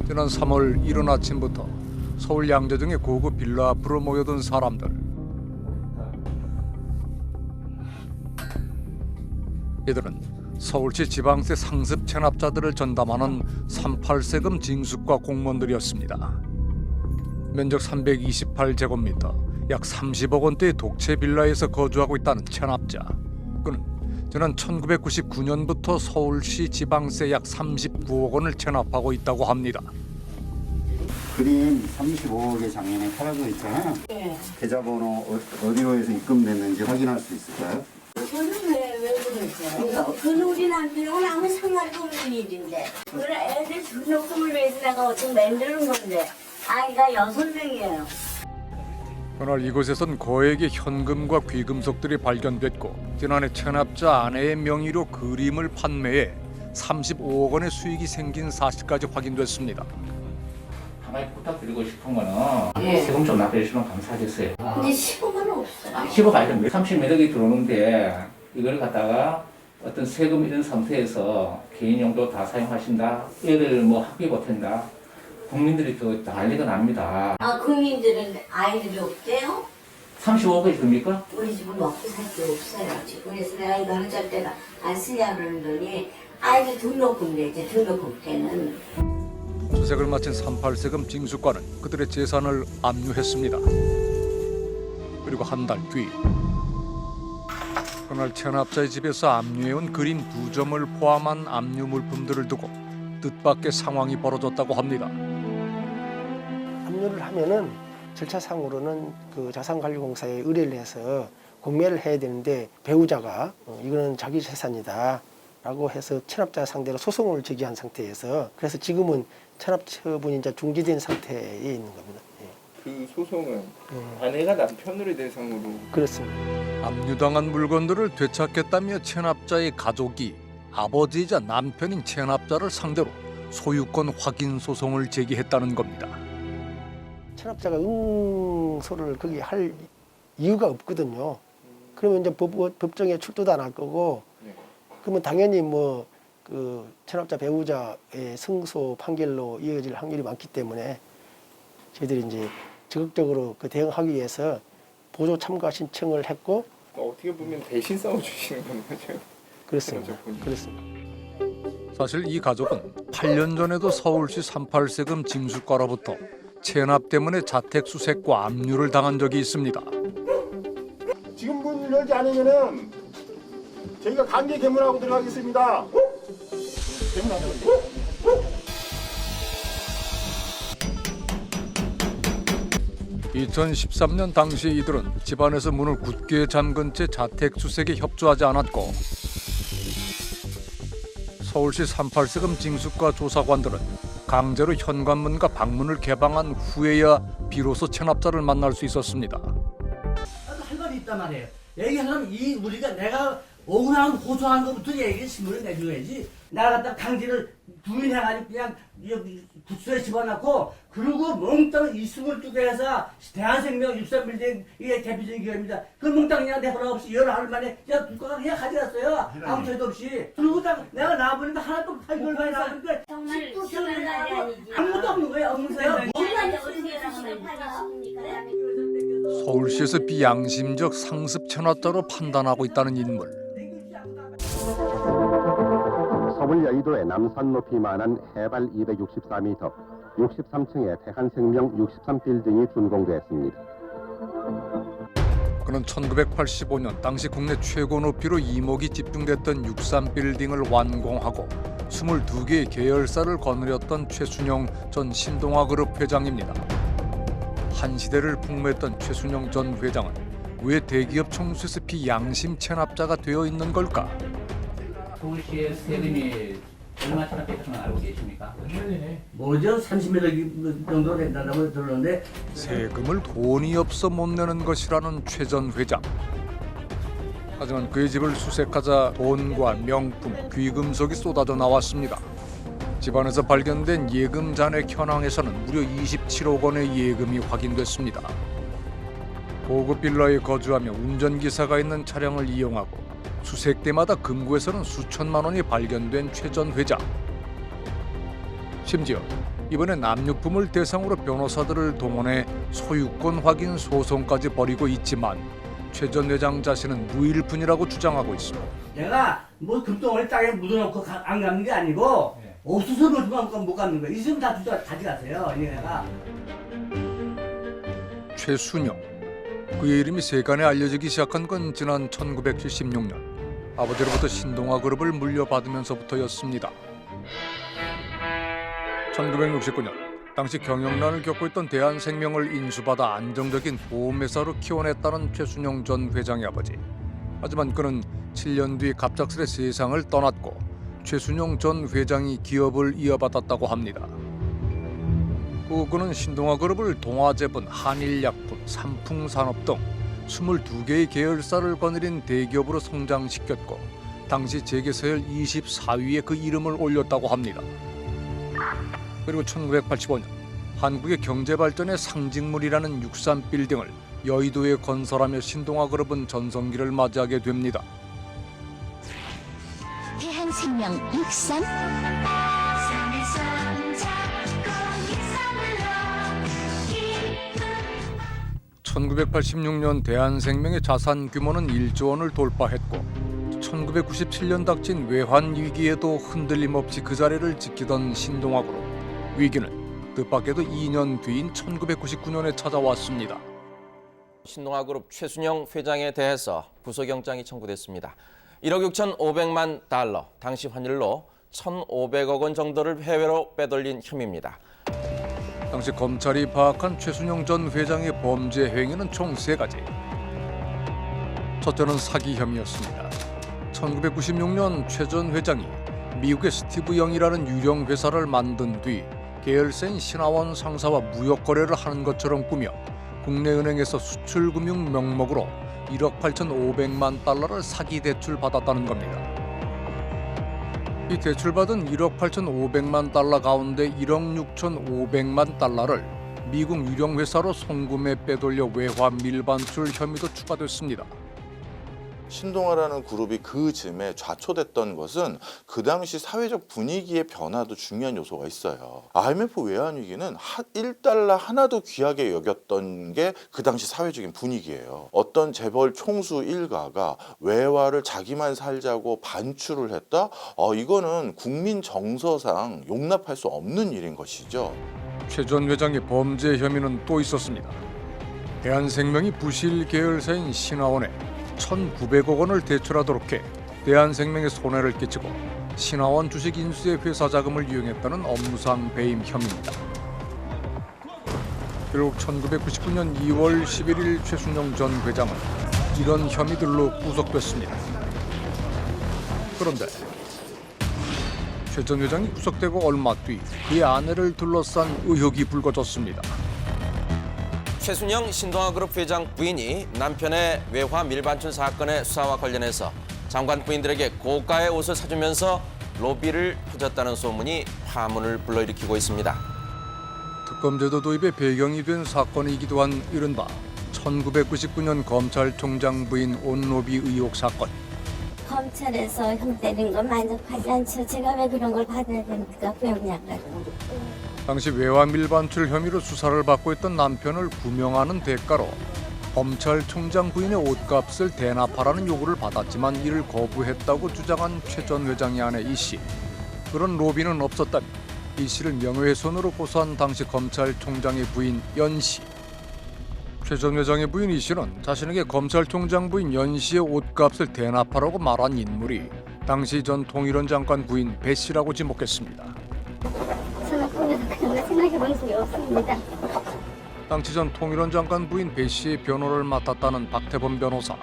지난 3월 이른 아침부터 서울 양재동의 고급 빌라 앞으로 모여든 사람들. 이들은 서울시 지방세 상습 체납자들을 전담하는 38세금 징수과 공무원들이었습니다. 면적 328제곱미터, 약 30억 원대의 독채 빌라에서 거주하고 있다는 체납자. 그는 지난 1999년부터 서울시 지방세 약 39억 원을 체납하고 있다고 합니다. 그림 35억의 작년에 팔아져 있잖아요. 네. 계좌번호 어디로해서 입금됐는지 확인할 수 있을까요? 그거는 왜 그러죠? 그건 우리 남편하고는 아무 상관도 없는 일인데. 그래 애들 등록금을 위해서 내가 어떻게 만드는 건데. 아이가 6명이에요. 그날 이곳에선 거액의 현금과 귀금속들이 발견됐고 지난해 체납자 아내의 명의로 그림을 판매해 35억 원의 수익이 생긴 사실까지 확인됐습니다. 가만히 부탁드리고 싶은 거는 예. 세금 좀 납부해주시면 감사하겠어요. 근데 10억은 없어요. 10억 아니면 30매력이 들어오는데 이걸 갖다가 어떤 세금 이런 상태에서 개인 용도 다 사용하신다. 애들 뭐 학비 보탠다. 국민들이 또 난리가 납니다. 아 국민들은 아이들이 없대요? 35억이 듭니까? 우리 집은 먹고 살 게 없어요. 지금 그래서 내가 이거 한 절대가 안 쓰냐 그러더니 아이들 등록금 내지 등록금 때는. 수색을 마친 38세금 징수과는 그들의 재산을 압류했습니다. 그리고 한 달 뒤 그날 체납자의 집에서 압류해온 그림 2점을 포함한 압류 물품들을 두고 뜻밖의 상황이 벌어졌다고 합니다. 압류를 하면은 절차상으로는 그 자산관리공사에 의뢰를 해서 공매를 해야 되는데 배우자가 이거는 자기 재산이다 라고 해서 체납자 상대로 소송을 제기한 상태에서 그래서 지금은 체납 처분이 이제 중지된 상태에 있는 겁니다. 예. 그 소송은 아내가 남편을 대상으로 그렇습니다. 압류당한 물건들을 되찾겠다며 체납자의 가족이 아버지이자 남편인 체납자를 상대로 소유권 확인 소송을 제기했다는 겁니다. 체납자가 응소를 거기 할 이유가 없거든요. 그러면 이제 법정에 출두도 안 할 거고, 그러면 당연히 뭐 그 체납자 배우자의 승소 판결로 이어질 확률이 많기 때문에 저희들이 이제 적극적으로 그 대응하기 위해서 보조 참가 신청을 했고. 어떻게 보면 대신 싸워주시는 건 거죠. 그렇습니다. 그렇습니다. 사실 이 가족은 8년 전에도 서울시 38세금 징수과로부터 체납 때문에 자택 수색과 압류를 당한 적이 있습니다. 지금 문을 열지 않으면은 저희가 강제 개문하고 들어가겠습니다. 개문하세요. 2013년 당시 이들은 집안에서 문을 굳게 잠근 채 자택 수색에 협조하지 않았고 서울시 38세금 징수과 조사관들은 강제로 현관문과 방문을 개방한 후에야 비로소 체납자를 만날 수 있었습니다. 할 말이 있단 말이에요. 얘기하면 우리가 내가 억울한 호소한 것부터 얘기 신문을 내줘야지. 내가 갖다 강제를 부인해가지고 그냥 부스에 집어넣고 그리고 멍땅 이승을 두고 해서 대한생명 63빌딩 이게 대표적인 기업입니다. 그 멍땅 그냥 내버려 없이 열흘 만에 그냥 국가가 그냥 가져갔어요. 아무 죄도 없이. 그리고 내가 나와보니까 하나도 8개월 나왔는데 정말 시원한 날이 아니지. 아무것도 없는 거예요. 없는 거예요. 우리가 이제 어떻게 하겠습니까? 서울시에서 비양심적 상습 체납자로 판단하고 있다는 인물. 서울 여의도의 남산 높이만한 해발 264m, 63층의 대한생명 63빌딩이 준공됐습니다. 그는 1985년 당시 국내 최고 높이로 이목이 집중됐던 63빌딩을 완공하고 22개의 계열사를 거느렸던 최순영 전 신동아그룹 회장입니다. 한 시대를 풍미했던 최순영 전 회장은 왜 대기업 총수에서 비양심 체납자가 되어 있는 걸까? 서울시의 세금이 얼마 체납됐다는 알고 계십니까? 뭐죠? 30몇 정도 된다고 들었는데 세금을 돈이 없어 못 내는 것이라는 최 전 회장. 하지만 그의 집을 수색하자 돈과 명품, 귀금속이 쏟아져 나왔습니다. 집안에서 발견된 예금 잔액 현황에서는 무려 27억 원의 예금이 확인됐습니다. 고급 빌라에 거주하며 운전기사가 있는 차량을 이용하고 수색 때마다 금고에서는 수천만 원이 발견된 최 전 회장. 심지어 이번에 남육품을 대상으로 변호사들을 동원해 소유권 확인 소송까지 벌이고 있지만 최 전 회장 자신은 무일 뿐이라고 주장하고 있습니다. 내가 뭐 금덩어리 땅에 묻어놓고 안 갚는 게 아니고 없어서 못 갚는 거야. 있으면 다 가져가세요. 내가. 최순영. 그의 이름이 세간에 알려지기 시작한 건 지난 1976년 아버지로부터 신동아 그룹을 물려받으면서부터였습니다. 1969년 당시 경영난을 겪고 있던 대한생명을 인수받아 안정적인 보험회사로 키워냈다는 최순영 전 회장의 아버지. 하지만 그는 7년 뒤 갑작스레 세상을 떠났고 최순영 전 회장이 기업을 이어받았다고 합니다. 그는 신동아 그룹을 동아제분, 한일약품, 삼풍산업 등 22개의 계열사를 거느린 대기업으로 성장시켰고 당시 재계서열 24위에 그 이름을 올렸다고 합니다. 그리고 1985년 한국의 경제발전의 상징물이라는 63빌딩을 여의도에 건설하며 신동아 그룹은 전성기를 맞이하게 됩니다. 대한생명 63 1986년 대한생명의 자산 규모는 1조 원을 돌파했고 1997년 닥친 외환 위기에도 흔들림 없이 그 자리를 지키던 신동아 그룹. 위기는 뜻밖에도 2년 뒤인 1999년에 찾아왔습니다. 신동아 그룹 최순영 회장에 대해서 구속영장이 청구됐습니다. 1억 6,500만 달러, 당시 환율로 1,500억 원 정도를 해외로 빼돌린 혐의입니다. 당시 검찰이 파악한 최순영 전 회장의 범죄 행위는 총 3가지. 첫째는 사기 혐의였습니다. 1996년 최 전 회장이 미국의 스티브 영이라는 유령 회사를 만든 뒤 계열사인 신화원 상사와 무역 거래를 하는 것처럼 꾸며 국내은행에서 수출금융 명목으로 1억 8,500만 달러를 사기 대출 받았다는 겁니다. 이 대출받은 1억 8,500만 달러 가운데 1억 6,500만 달러를 미국 유령 회사로 송금해 빼돌려 외화 밀반출 혐의도 추가됐습니다. 신동아라는 그룹이 그 즈음에 좌초됐던 것은 그 당시 사회적 분위기의 변화도 중요한 요소가 있어요. IMF 외환위기는 1달러 하나도 귀하게 여겼던 게 그 당시 사회적인 분위기예요. 어떤 재벌 총수 일가가 외화를 자기만 살자고 반출을 했다? 이거는 국민 정서상 용납할 수 없는 일인 것이죠. 최 전 회장의 범죄 혐의는 또 있었습니다. 대한생명이 부실 계열사인 신화원에 1,900억 원을 대출하도록 해 대한생명에 손해를 끼치고 신화원 주식 인수의 회사 자금을 이용했다는 업무상 배임 혐의입니다. 결국 1999년 2월 11일 최순영 전 회장은 이런 혐의들로 구속됐습니다. 그런데 최 전 회장이 구속되고 얼마 뒤 그의 아내를 둘러싼 의혹이 불거졌습니다. 최순영 신동아 그룹 회장 부인이 남편의 외화 밀반출 사건의 수사와 관련해서 장관 부인들에게 고가의 옷을 사주면서 로비를 퍼졌다는 소문이 파문을 불러일으키고 있습니다. 특검제도 도입의 배경이 된 사건이기도 한 이른바 1999년 검찰총장 부인 온로비 의혹 사건. 검찰에서 형 때린 건 만족하지 않죠. 제가 왜 그런 걸 받아야 됩니까? 부영양까지. 당시 외화 밀반출 혐의로 수사를 받고 있던 남편을 구명하는 대가로 검찰총장 부인의 옷값을 대납하라는 요구를 받았지만 이를 거부했다고 주장한 최 전 회장의 아내 이 씨. 그런 로비는 없었다며 이 씨를 명예훼손으로 고소한 당시 검찰총장의 부인 연 씨. 최 전 회장의 부인 이 씨는 자신에게 검찰총장 부인 연 씨의 옷값을 대납하라고 말한 인물이 당시 전 통일원 장관 부인 배 씨라고 지목했습니다. 저는 거기서 그런 걸 생각해본 적이 없습니다. 당시 전 통일원 장관 부인 배 씨의 변호를 맡았다는 박태범 변호사.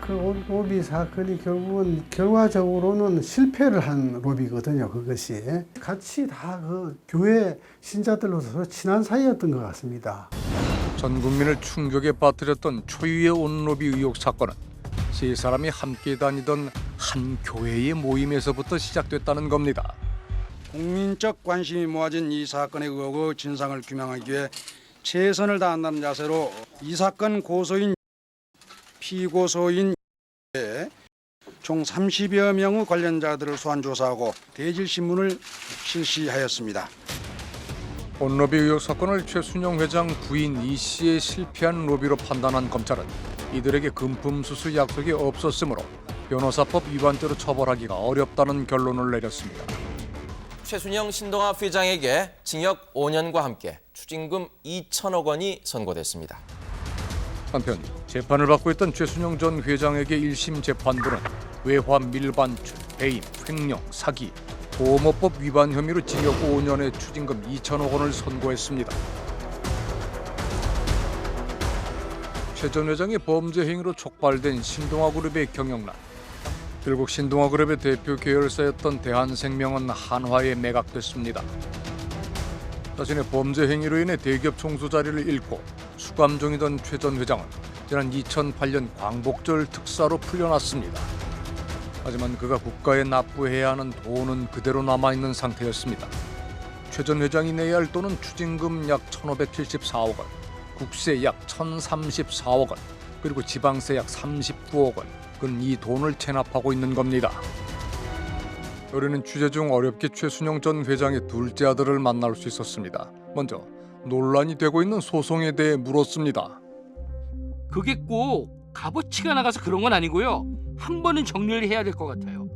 그 로비 사건이 결국은 결과적으로는 실패를 한 로비거든요. 그것이 같이 다 그 교회 신자들로서 친한 사이였던 것 같습니다. 전 국민을 충격에 빠뜨렸던 초유의 온로비 의혹 사건은 세 사람이 함께 다니던 한 교회의 모임에서부터 시작됐다는 겁니다. 국민적 관심이 모아진 이 사건의 의혹의 진상을 규명하기 위해 최선을 다한다는 자세로 이 사건 고소인 피고소인 총 30여 명의 관련자들을 소환 조사하고 대질 신문을 실시하였습니다. 본로비 의혹 사건을 최순영 회장 부인 이 씨의 실패한 로비로 판단한 검찰은 이들에게 금품수수 약속이 없었으므로 변호사법 위반죄로 처벌하기가 어렵다는 결론을 내렸습니다. 최순영 신동아 회장에게 징역 5년과 함께 추징금 2천억 원이 선고됐습니다. 한편 재판을 받고 있던 최순영 전 회장에게 1심 재판부는 외화 밀반출, 배임, 횡령, 사기, 보험업법 위반 혐의로 징역 5년에 추징금 2천억 원을 선고했습니다. 최 전 회장의 범죄 행위로 촉발된 신동아그룹의 경영난. 결국 신동아그룹의 대표 계열사였던 대한생명은 한화에 매각됐습니다. 자신의 범죄 행위로 인해 대기업 총수 자리를 잃고 수감 중이던 최 전 회장은 지난 2008년 광복절 특사로 풀려났습니다. 하지만 그가 국가에 납부해야 하는 돈은 그대로 남아있는 상태였습니다. 최 전 회장이 내야 할 돈은 추징금 약 1,574억 원, 국세 약 1,034억 원, 그리고 지방세 약 39억 원. 그는 이 돈을 체납하고 있는 겁니다. 우리는 취재 중 어렵게 최순영 전 회장의 둘째 아들을 만날 수 있었습니다. 먼저 논란이 되고 있는 소송에 대해 물었습니다. 그게 꼭 값어치가 나가서 그런 건 아니고요. 한 번은 정리를 해야 될 것 같아요.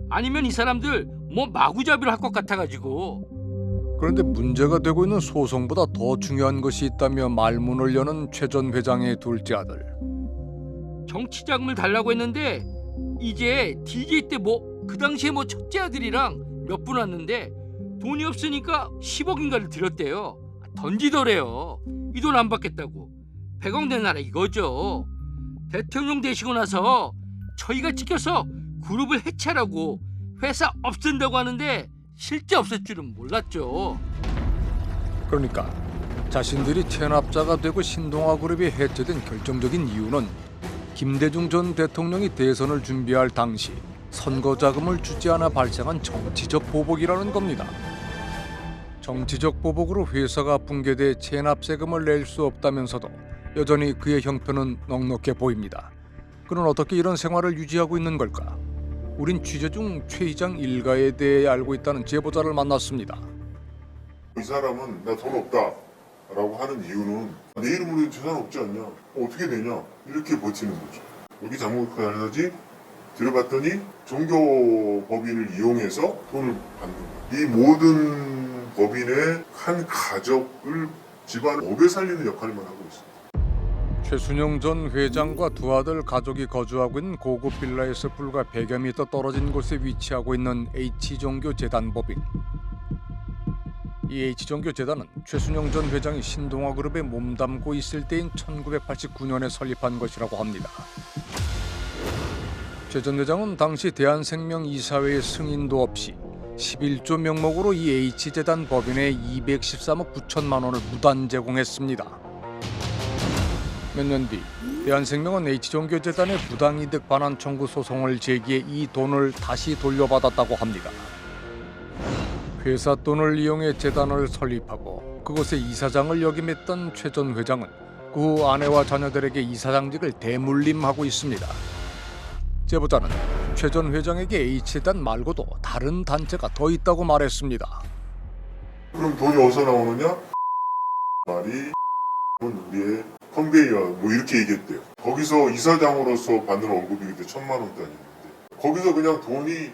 아니면 이 사람들 뭐 마구잡이로 할 것 같아가지고. 그런데 문제가 되고 있는 소송보다 더 중요한 것이 있다며 말문을 여는 최 전 회장의 둘째 아들. 정치 자금을 달라고 했는데 이제 DJ 때 그 당시에 첫째 아들이랑 몇 분 왔는데 돈이 없으니까 10억인가를 드렸대요. 던지더래요. 이 돈 안 받겠다고. 100억 내놔라 이거죠. 대통령 되시고 나서 저희가 찍혀서 그룹을 해체하라고 회사 없앤다고 하는데 실제 없을 줄은 몰랐죠. 그러니까 자신들이 체납자가 되고 신동아그룹이 해체된 결정적인 이유는 김대중 전 대통령이 대선을 준비할 당시 선거 자금을 주지 않아 발생한 정치적 보복이라는 겁니다. 정치적 보복으로 회사가 붕괴돼 체납세금을 낼 수 없다면서도 여전히 그의 형편은 넉넉해 보입니다. 그는 어떻게 이런 생활을 유지하고 있는 걸까? 우린 취재 중 최 이장 일가에 대해 알고 있다는 제보자를 만났습니다. 이 사람은 나 돈 없다 라고 하는 이유는 내 이름으로 된 재산 없지 않냐, 어떻게 되냐 이렇게 버티는 거죠. 여기 장모가 다니지 들어봤더니 종교 법인을 이용해서 돈을 받는 거야. 이 모든 법인의 한 가족을 집안 오래 살리는 역할만 하고 있습니다. 최순영 전 회장과 두 아들 가족이 거주하고 있는 고급 빌라에서 불과 100여 미터 떨어진 곳에 위치하고 있는 H종교재단 법인. 이 H종교재단은 최순영 전 회장이 신동아그룹에 몸담고 있을 때인 1989년에 설립한 것이라고 합니다. 최 전 회장은 당시 대한생명 이사회의 승인도 없이 11조 명목으로 이 H재단 법인에 213억 9천만 원을 무단 제공했습니다. 몇 년 뒤 대한생명은 H종교재단의 부당이득 반환 청구 소송을 제기해 이 돈을 다시 돌려받았다고 합니다. 회사 돈을 이용해 재단을 설립하고 그곳에 이사장을 역임했던 최 전 회장은 그 후 아내와 자녀들에게 이사장직을 대물림하고 있습니다. 제보자는 최 전 회장에게 H재단 말고도 다른 단체가 더 있다고 말했습니다. 그럼 돈이 어디서 나오느냐? 말이 우리의 컨베이어 이렇게 얘기했대요. 거기서 이사장으로서 받는 월급이 그때 1,000만 원단위인데 거기서 그냥 돈이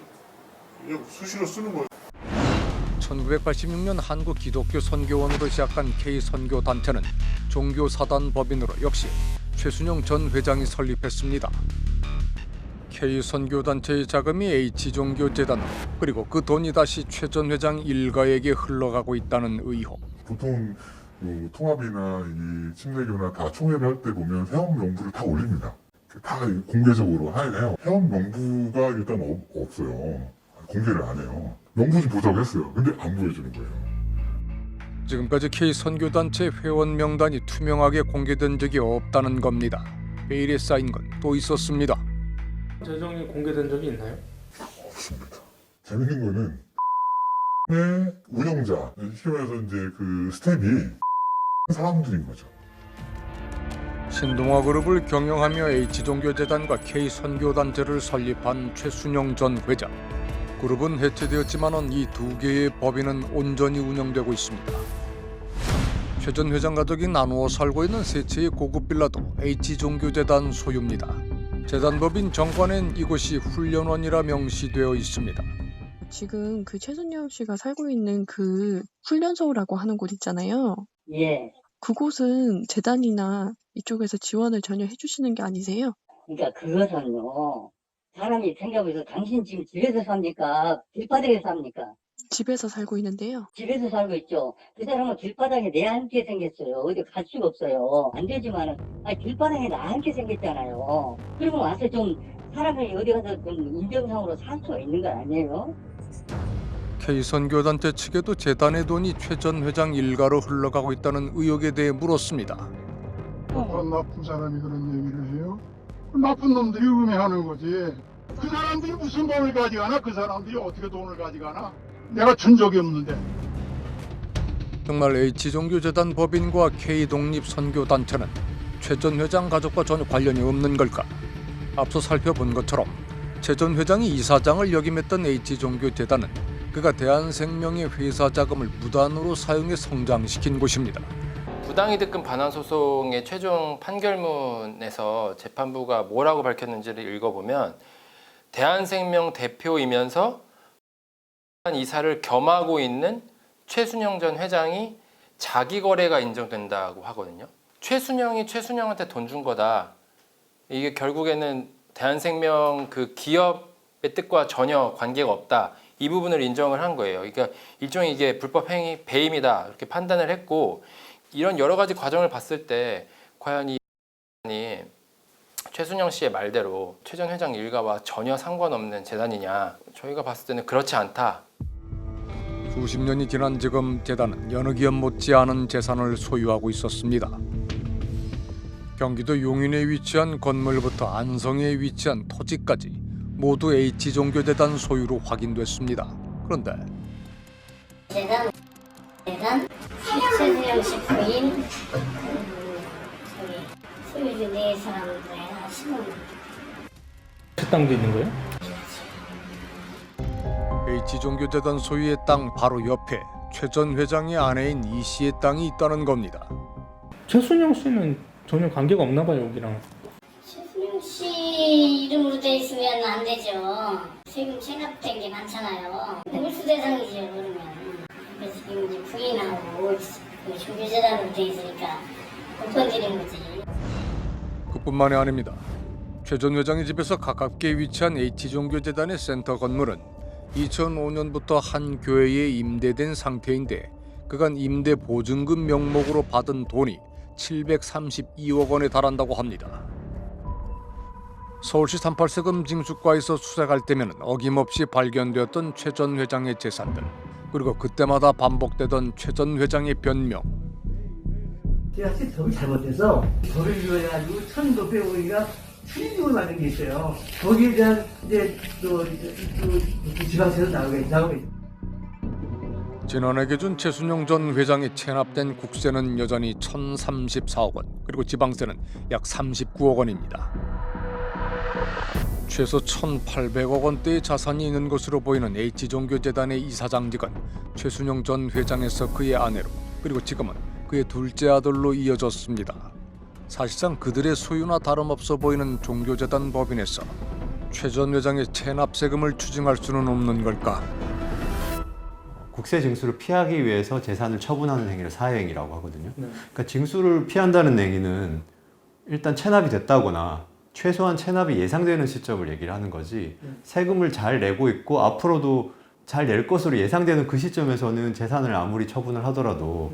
그냥 수시로 쓰는 거예요. 1986년 한국 기독교 선교원으로 시작한 K선교단체는 종교사단 법인으로 역시 최순영 전 회장이 설립했습니다. K선교단체의 자금이 H종교재단으로 그리고 그 돈이 다시 최 전 회장 일가에게 흘러가고 있다는 의혹. 보통 통합이나 이 침례교나 다 총회를 할 때 보면 회원 명부를 다 올립니다. 다 공개적으로 해요. 회원 명부가 일단 없어요. 공개를 안 해요. 명부 좀 보자고 했어요. 근데 안 보여주는 거예요. 지금까지 K선교단체 회원 명단이 투명하게 공개된 적이 없다는 겁니다. 베일에 쌓인 건 또 있었습니다. 재정이 공개된 적이 있나요? 없습니다. 재밌는 거는 의 운영자, 쉽게 말해서 이제 그 스텝이 사람들인 거죠. 신동아그룹을 경영하며 H종교재단과 K선교단체를 설립한 최순영 전 회장. 그룹은 해체되었지만 이 두 개의 법인은 온전히 운영되고 있습니다. 최 전 회장 가족이 나누어 살고 있는 세 채의 고급 빌라도 H종교재단 소유입니다. 재단법인 정관엔 이곳이 훈련원이라 명시되어 있습니다. 지금 그 최순영 씨가 살고 있는 그 훈련소라고 하는 곳 있잖아요. 예. 그곳은 재단이나 이쪽에서 지원을 전혀 해주시는 게 아니세요? 그러니까 그것은요. 사람이 생각해서 당신 지금 집에서 삽니까? 길바닥에 삽니까? 집에서 살고 있는데요. 집에서 살고 있죠. 그 사람은 길바닥에 내앉게 생겼어요. 어디 갈 수가 없어요. 안 되지만은 길바닥에 나앉게 생겼잖아요. 그러면 와서 좀 사람이 어디 가서 좀 인정상으로 살 수가 있는 거 아니에요? K선교단체 측에도 재단의 돈이 최 전 회장 일가로 흘러가고 있다는 의혹에 대해 물었습니다. 어떤 나쁜 사람이 그런 얘기를 해요? 그 나쁜 놈들이 음해하는 거지. 그 사람들이 무슨 돈을 가져가나? 그 사람들이 어떻게 돈을 가져가나? 내가 준 적이 없는데. 정말 H종교재단 법인과 K독립선교단체는 최 전 회장 가족과 전혀 관련이 없는 걸까? 앞서 살펴본 것처럼 최 전 회장이 이사장을 역임했던 H종교재단은 그가 대한생명의 회사 자금을 무단으로 사용해 성장시킨 곳입니다. 부당이득금 반환 소송의 최종 판결문에서 재판부가 뭐라고 밝혔는지를 읽어보면 대한생명 대표이면서 이사를 겸하고 있는 최순영 전 회장이 자기 거래가 인정된다고 하거든요. 최순영이 최순영한테 돈 준 거다. 이게 결국에는 대한생명 그 기업의 뜻과 전혀 관계가 없다. 이 부분을 인정을 한 거예요. 그러니까 일종의 이게 불법 행위, 배임이다 이렇게 판단을 했고 이런 여러 가지 과정을 봤을 때 과연 이 최순영 씨의 말대로 최 전 회장 일가와 전혀 상관없는 재단이냐? 저희가 봤을 때는 그렇지 않다. 수십 년이 지난 지금 재단은 여느 기업 못지않은 재산을 소유하고 있었습니다. 경기도 용인에 위치한 건물부터 안성에 위치한 토지까지 모두 H종교재단 소유로 확인됐습니다. 그런데 재단 최순영 씨 부인 소유주 네 사람들의 신문. 그 땅도 있는 거예요? H종교재단 소유의 땅 바로 옆에 최 전 회장의 아내인 이 씨의 땅이 있다는 겁니다. 최순영 씨는 전혀 관계가 없나 봐요, 여기랑. 최순영 씨 이름으로 돼 있으면 안 되죠. 세금 체납된 게 많잖아요. 몰수 대상이죠, 그러면. 그래서 지금 이제 부인하고 그 종교재단으로 돼 있으니까 못 건드린 거지. 그뿐만이 아닙니다. 최 전 회장의 집에서 가깝게 위치한 H종교재단의 센터 건물은 2005년부터 한 교회에 임대된 상태인데 그간 임대 보증금 명목으로 받은 돈이 732억 원에 달한다고 합니다. 서울시 38세금 징수과에서 수색할 때면 어김없이 발견되었던 최 전 회장의 재산들, 그리고 그때마다 반복되던 최 전 회장의 변명. 제가 법이 잘못돼서 법을 위반해가지고 1,600억이가 추징금을 받은 게 있어요. 거기에 대한 이제 또 지방세로 나오고 있죠. 지난해 기준 최순영 전 회장이 체납된 국세는 여전히 1,034억 원, 그리고 지방세는 약 39억 원입니다. 최소 1,800억 원대의 자산이 있는 것으로 보이는 H종교재단의 이사장직은 최순영 전 회장에서 그의 아내로, 그리고 지금은 그의 둘째 아들로 이어졌습니다. 사실상 그들의 소유나 다름없어 보이는 종교재단 법인에서 최 전 회장의 체납세금을 추징할 수는 없는 걸까? 국세 징수를 피하기 위해서 재산을 처분하는 행위를 사회행위라고 하거든요. 그러니까 징수를 피한다는 얘기는 일단 체납이 됐다거나 최소한 체납이 예상되는 시점을 얘기를 하는 거지, 세금을 잘 내고 있고 앞으로도 잘 낼 것으로 예상되는 그 시점에서는 재산을 아무리 처분을 하더라도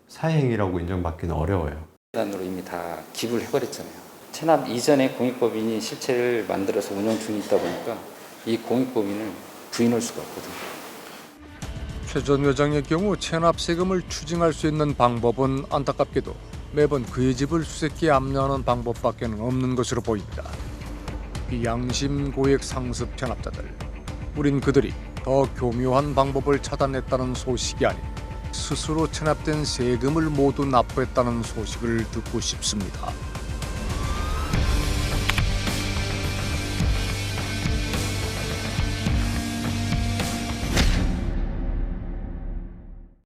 사회행위라고 인정받기는 어려워요. 재단으로 이미 다 기부를 해버렸잖아요. 체납 이전에 공익법인이 실체를 만들어서 운영 중에 있다 보니까 이 공익법인을 부인할 수가 없거든요. 최 전 회장의 경우 체납세금을 추징할 수 있는 방법은 안타깝게도 매번 그의 집을 수색해 압류하는 방법밖에는 없는 것으로 보입니다. 이 양심 고액 상습 체납자들, 우린 그들이 더 교묘한 방법을 찾아냈다는 소식이 아닌 스스로 체납된 세금을 모두 납부했다는 소식을 듣고 싶습니다.